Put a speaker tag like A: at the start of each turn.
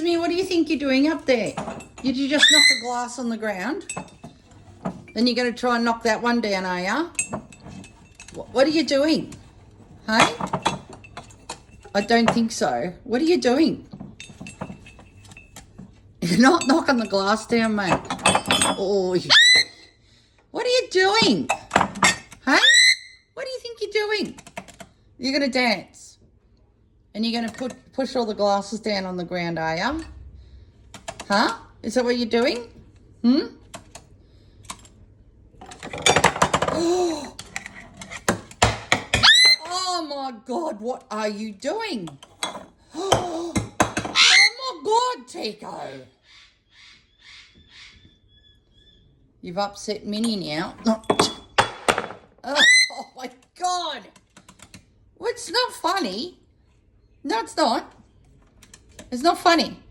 A: Me, what do you think you're doing up there? Did you just knock a glass on the ground? Then you're going to try and knock that one down, are you? What are you doing? Hey? I don't think so. What are you doing? You're not knocking the glass down, mate. Oh, what are you doing? Hey? What do you think you're doing? You're going to dance. And you're going to push all the glasses down on the ground, are you? Huh? Is that what you're doing? Oh my God, what are you doing? Oh my God, Tico. You've upset Minnie now. Oh my God. Well, it's not funny. No, it's not. It's not funny.